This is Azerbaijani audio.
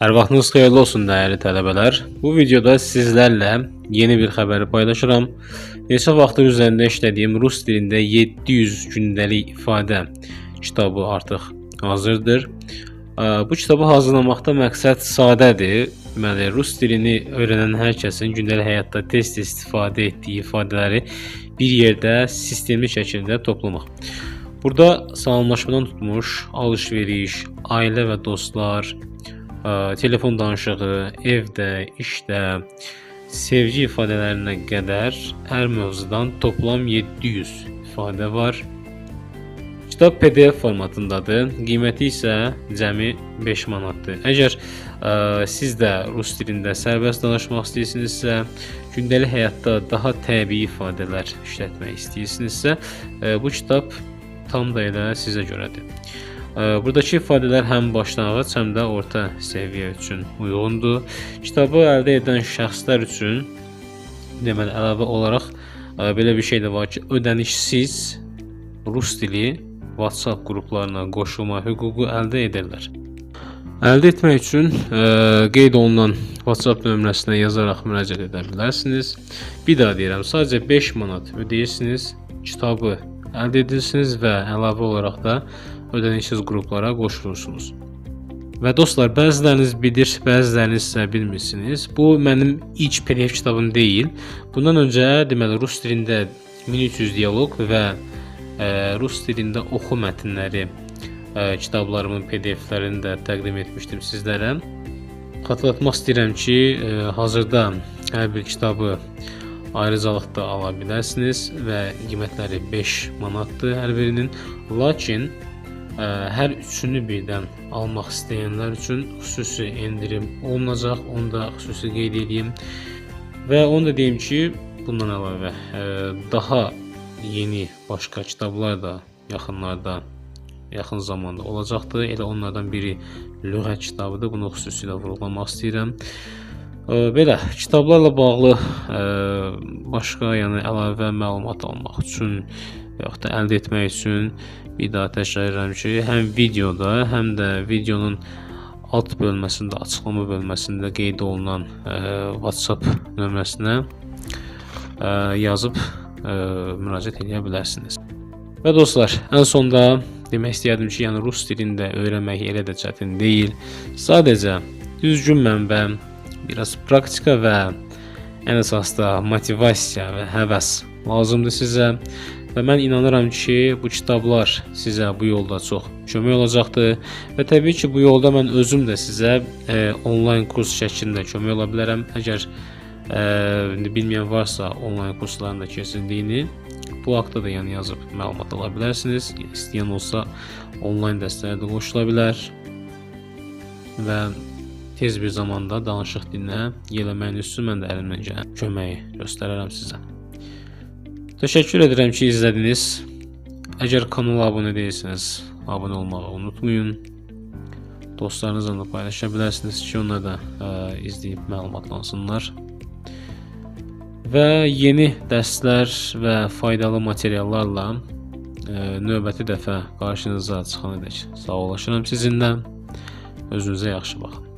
Hər vaxtınız xeyirli olsun dəyərli tələbələr. Bu videoda sizlərlə yeni bir xəbəri paylaşıram. Neçə vaxtdır üzərində işlədiyim rus dilində 700 gündəlik ifadə kitabı artıq hazırdır. Bu kitabı hazırlamaqda məqsəd sadədir. Deməli, rus dilini öyrənən hər kəsin gündəlik həyatda tez-tez istifadə etdiyi ifadələri bir yerdə sistemli şəkildə toplamaq. Burada salamlaşmadan tutmuş, alış-veriş, ailə və dostlar, telefon danışığı, evdə, işdə, sevgi ifadələrinə qədər hər mövzudan toplam 700 ifadə var. Kitab PDF formatındadır. Qiyməti isə cəmi 5 manatdır. Əgər siz də rus dilində sərbəst danışmaq istəyirsinizsə, gündəlik həyatda daha təbii ifadələr işlətmək istəyirsinizsə, bu kitab tam da elə sizə görədir. Buradakı ifadələr həm başlanğıc, həm də orta səviyyə üçün uyğundur. Kitabı əldə edən şəxslər üçün deməli əlavə olaraq belə bir şey də var ki, ödənişsiz rus dili WhatsApp qruplarına qoşulma hüququ əldə edirlər. Əldə etmək üçün qeyd olunan WhatsApp nömrəsinə yazaraq müraciət edə bilərsiniz. Bir daha deyirəm, sadəcə 5 manat ödəyirsiniz, kitabı əldə edirsiniz və əlavə olaraq da ödənişsiz qruplara qoşulursunuz. Və dostlar, bəziləriniz bilir, bəziləriniz isə bilmirsiniz. Bu mənim ilk PDF kitabım deyil. Bundan öncə deməli rus dilində 1300 dialoq və rus dilində oxu mətnləri kitablarımın PDF-lərini də təqdim etmişdim sizlərə. Xatırlatmaq istəyirəm ki, hazırda hər bir kitabı ayrıcalıqda ala bilərsiniz və qiymətləri 5 manatdır hər birinin. Lakin hər üçünü birdən almaq istəyənlər üçün xüsusi endirim olunacaq, onu da xüsusi qeyd edeyim. Və onu da deyim ki, bundan əlavə daha yeni başqa kitablar da yaxın zamanda olacaqdır. Elə onlardan biri lüğət kitabıdır. Bunu xüsusilə vurğulamaq istəyirəm. Belə kitablarla bağlı başqa əlavə məlumat almaq üçün və yaxud da əldə etmək üçün bir daha təkrar edirəm ki, həm videoda, həm də videonun alt bölməsində, açıqlama bölməsində qeyd olunan WhatsApp nömrəsinə yazıb müraciət edə bilərsiniz. Və dostlar, ən sonda demək istəyirdim ki, rus dilində öyrənmək elə də çətin deyil. Sadəcə düzgün mənbə, biraz praktika və ən əsas da motivasiya və həvəs lazımdır sizə. Və mən inanıram ki, bu kitablar sizə bu yolda çox kömək olacaqdır. Və təbii ki, bu yolda mən özüm də sizə onlayn kurs şəklində kömək ola bilərəm. Əgər bilməyən varsa onlayn kursların da keçirdiyini, bu haqda da yazıb məlumat ala bilərsiniz. İstəyən olsa onlayn dərslərə də qoşula bilər və tez bir zamanda danışıq dilinə yiyələməyin üçün mən də əlimdən gələn köməyi göstərərəm sizə. Təşəkkür edirəm ki, izlədiniz. Əgər kanala abunə deyilsiniz, abunə olmağı unutmayın. Dostlarınızla da paylaşa bilərsiniz ki, onlar da izləyib məlumatlansınlar. Və yeni dərslər və faydalı materiallarla növbəti dəfə qarşınıza çıxana dək sağollaşıram sizinlə. Özünüzə yaxşı baxın.